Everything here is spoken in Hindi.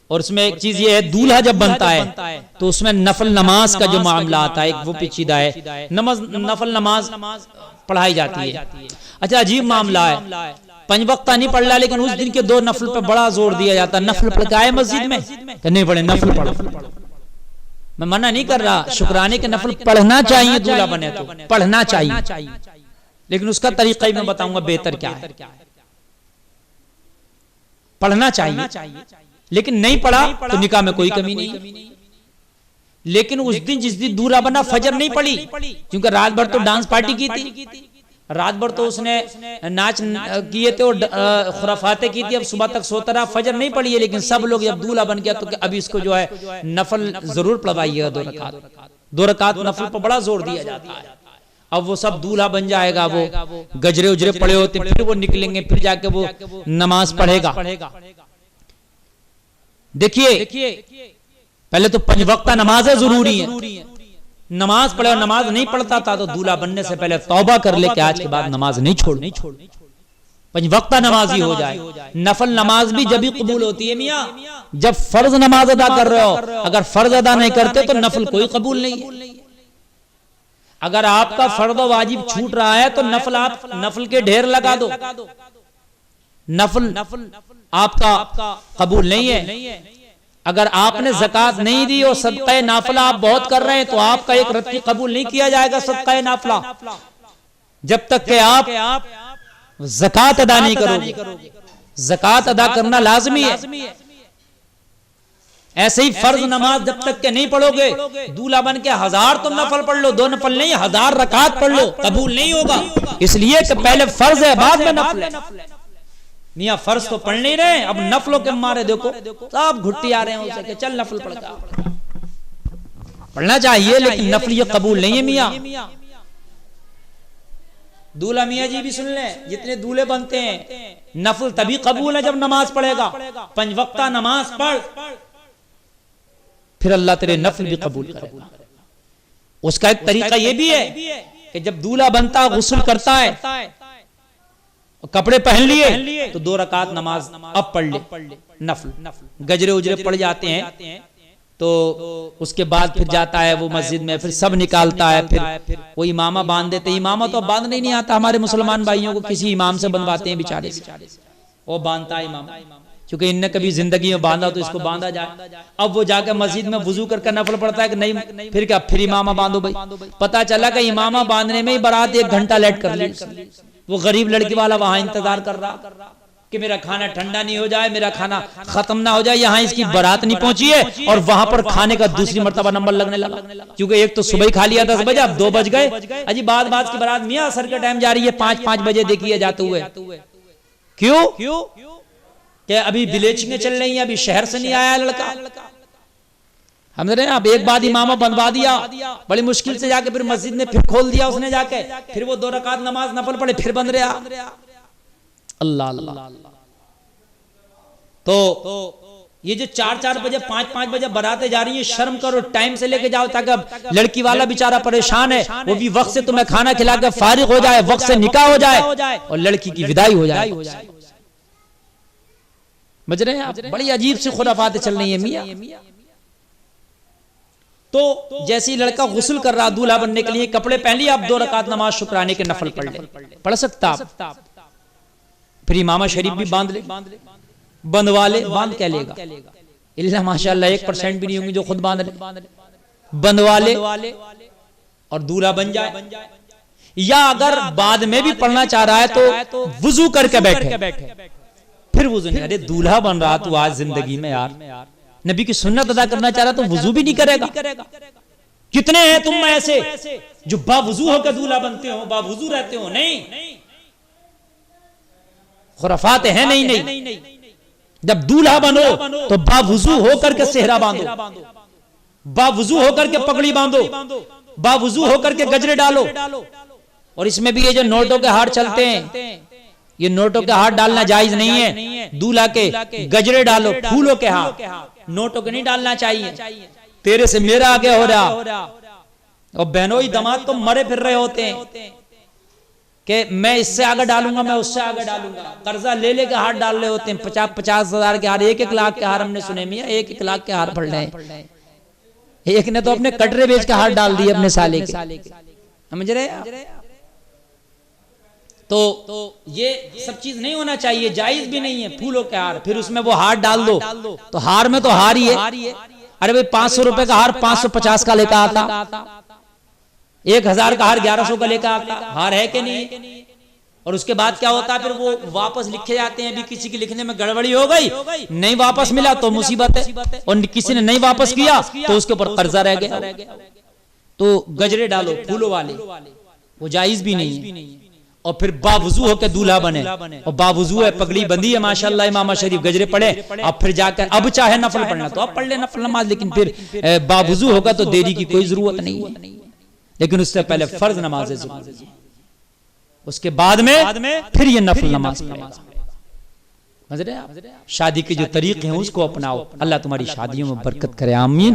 और उसमें एक चीज ये है, दूल्हा जब बनता है तो उसमें नफल नमाज का जो मामला आता है वो पेचीदा है, नफल नमाज पढ़ाई जाती है। अच्छा, अजीब मामला है, 5 वक्त नहीं पढ़ रहा लेकिन उस दिन के 2 नफल पे बड़ा जोर दिया जाता है। नफल पढ़ के आए मस्जिद में कि नहीं पढ़े, नफल पढ़ो। मैं मना नहीं कर रहा, शुक्राने के नफल पढ़ना चाहिए, दूल्हा बने तो पढ़ना चाहिए, लेकिन उसका तरीका ही मैं बताऊंगा बेहतर क्या है। पढ़ना चाहिए, लेकिन नहीं पढ़ा तो निकाह में कोई कमी नहीं। लेकिन उस दिन जिस दिन दूल्हा बना फजर नहीं पड़ी, क्योंकि रात भर तो डांस पार्टी की थी, रात भर तो उसने नाच किए थे और खुराफाते की थी, अब सुबह तक सोता रहा, फजर नहीं पड़ी है। लेकिन सब लोग जब दूल्हा बन गया तो अभी इसको जो है नफल जरूर पढ़वाइएगा, 2 रकात नफल पर बड़ा जोर दिया जाता है। अब वो सब दूल्हा बन जाएगा, वो गजरे उजरे पड़े होते, फिर वो निकलेंगे, फिर जाके वो नमाज पढ़ेगा। देखिए पहले तो 5 वक्त नमाज जरूरी है, नमाज पढ़े, और नमाज नहीं पढ़ता था तो दूल्हा बनने से पहले तौबा कर ले कि आज के बाद नमाज नहीं छोड़, 5 वक्त नमाजी हो जाए। नफल नमाज भी जब ही कबूल होती है मियाँ जब फर्ज नमाज अदा कर रहे हो, अगर फर्ज अदा नहीं करते तो नफल कोई कबूल नहीं है। अगर आपका फर्ज वाजिब छूट रहा है तो नफल आप नफल के ढेर लगा दो, नफल आपका कबूल नहीं है। अगर आपने ज़कात नहीं दी और सदक़े नाफिला आप बहुत कर रहे हैं तो आपका एक रत्ती कबूल नहीं किया जाएगा सदक़े नाफिला, जब तक कि आप ज़कात अदा नहीं करोगे। ज़कात अदा करना लाजमी है। ऐसे ही फर्ज नमाज जब तक के नहीं पढ़ोगे, दूल्हा बन के 1000 तुम नफल पढ़ लो, 2 नफल नहीं 1000 रकात पढ़ लो, कबूल नहीं होगा। इसलिए कि पहले फर्ज है बाद में नफल है। मियाँ फर्ज तो पढ़ नहीं रहे, अब नफलों के मारे देखो सब घुट्टी आ रहे हैं उसे कि चल नफल पढ़ना चाहिए, लेकिन नफल ये कबूल नहीं है मियाँ। दूल्हा मियाँ जी भी सुन लें, जितने दूल्हे बनते हैं नफल तभी कबूल है जब नमाज पढ़ेगा। 5 वक्त नमाज पढ़, फिर अल्लाह तेरे नफल भी कबूल करेगा। उसका एक तरीका ये भी है कि जब दूल्हा बनता गुस्ल करता है, कपड़े पहन लिए तो 2 रकात नमाज अब पढ़ ले, नफल गजरे उजरे पड़ जाते हैं तो उसके बाद फिर जाता है वो मस्जिद में, फिर सब निकालता है, फिर वो इमामा बांध देते। इमामा तो अब बांधने ही नहीं आता, हमारे मुसलमान भाइयों को किसी इमाम से बनवाते हैं बेचारे से, वो बांधता है इमाम, क्योंकि इनने कभी जिंदगी में बांधा तो इसको बांधा जाए। अब वो जाकर मस्जिद में वुजू करके नफल पड़ता है कि नहीं, फिर क्या, फिर इमामा बांधो भाई। पता चला कि इमामा बांधने में ही बारात 1 घंटा लेट कर ली। वो गरीब लड़की वाला वहां इंतजार कर रहा कि मेरा खाना ठंडा नहीं हो जाए, मेरा खाना खत्म ना हो जाए, यहाँ इसकी बारात नहीं पहुंची है, और वहां पर खाने का दूसरी मर्तबा नंबर लगने लगा, क्योंकि एक तो सुबह ही खा लिया 10 बजे, अब 2 बज गए। अजी बाद की बारात मियाँ असर के टाइम जा रही है, 5 बजे देखिए जाते हुए। क्यों? क्या अभी विलेज में चल रही है, अभी शहर से नहीं आया लड़का। हमने अब एक बाद इमामा बनवा दिया, बड़ी मुश्किल से जाके फिर मस्जिद ने फिर खोल दिया उसने जाके, फिर वो 2 रकात नमाज नफल पढ़े, फिर बन रहा। अल्लाह अल्लाह। तो ये जो 4 बजे 5 बजे बारातें जा रही हैं, शर्म करो, टाइम से लेके जाओ, ताकि लड़की वाला बेचारा परेशान है, वो भी वक्त से तुम्हें खाना खिला के फारिग हो जाए, वक्त से निकाह हो जाए और लड़की की विदाई हो जाए। समझ रहे हैं आप? बड़ी अजीब सी खुराफातें चल रही है मियाँ। तो जैसे ही लड़का गुस्ल कर रहा दूल्हा बनने के लिए, कपड़े पहन लिए, आप 2 रकात नमाज शुक्राने के नफल पढ़ ले, पढ़ सकता आप। फिर इमामा शरीफ भी बांध ले, बंधवा ले, बांध क्या लेगा, इल्ला माशाअल्लाह 1% भी नहीं होंगे जो खुद बांध ले, बंधवा ले और दूल्हा बन जाए। या अगर बाद में भी पढ़ना चाह रहा है तो वुजू करके बैठे, फिर वुजू नहीं, अरे दूल्हा बन रहा तू आज जिंदगी में यार, नबी की सुन्नत अदा करना चाह रहा तो वुजू भी नहीं करेगा। कितने हैं तुम में ऐसे जो बावुजू होकर दूल्हा बनते हो, बावुजू रहते हो? नहीं, खुराफात है नहीं। जब दूल्हा बनो तो बावुजू होकर के सेहरा बांधो, बावुजू होकर के पगड़ी बांधो, बावुजू होकर के गजरे डालो। और इसमें भी ये जो नोटों के हार चलते हैं, ये नोटों के हार डालना जायज नहीं है। दूल्हा के गजरे डालो, फूलों के हार, नोटों के नहीं डालना चाहिए। तेरे से मेरा आगे हो रहा, और बहनों ही दामाद तो मरे फिर रहे होते हैं कि मैं इससे आगे डालूंगा, मैं उससे आगे डालूंगा, कर्जा ले लेके हार डाल रहे होते हैं। 50-50 हजार के हार, 1-1 लाख के हार हमने सुने मियां, 1-1 लाख के हार पड़ रहे हैं। एक ने तो अपने कटरे बेच के हार डाल दिए अपने साले के, समझ रहे हैं? तो ये सब चीज नहीं होना चाहिए, जायज भी नहीं है। फूलों के हार, फिर उसमें वो हार डाल दो, तो हार में तो हार ही है। अरे भाई 500 रुपए का हार 550 का लेकर आता, 1000 का हार 1100 का लेकर आता, हार है कि नहीं? और उसके बाद क्या होता है, फिर वो वापस लिखे जाते हैं। अभी किसी के लिखने में गड़बड़ी हो गई, नहीं वापस मिला तो मुसीबत है, और किसी ने नहीं वापस किया तो उसके ऊपर कर्जा रह गया। तो गजरे डालो फूलों वाले, वो जायज भी नहीं है। और फिर बावजू होकर दूल्हा बने, और बावजू है, पगड़ी बंदी है माशाल्लाह, इमाम शरीफ गजरे पढ़े। अब फिर जाकर अब चाहे नफल पढ़ना तो अब पढ़ ले नफल नमाज, लेकिन फिर बावजू होगा तो देरी की कोई जरूरत नहीं है। लेकिन उससे पहले फर्ज नमाज जरूरी है, उसके बाद में फिर ये नफल नमाज पढ़ेगा। समझ रहे आप? शादी के जो तरीके हैं उसको अपनाओ। अल्लाह तुम्हारी शादियों में बरकत करे, आमीन।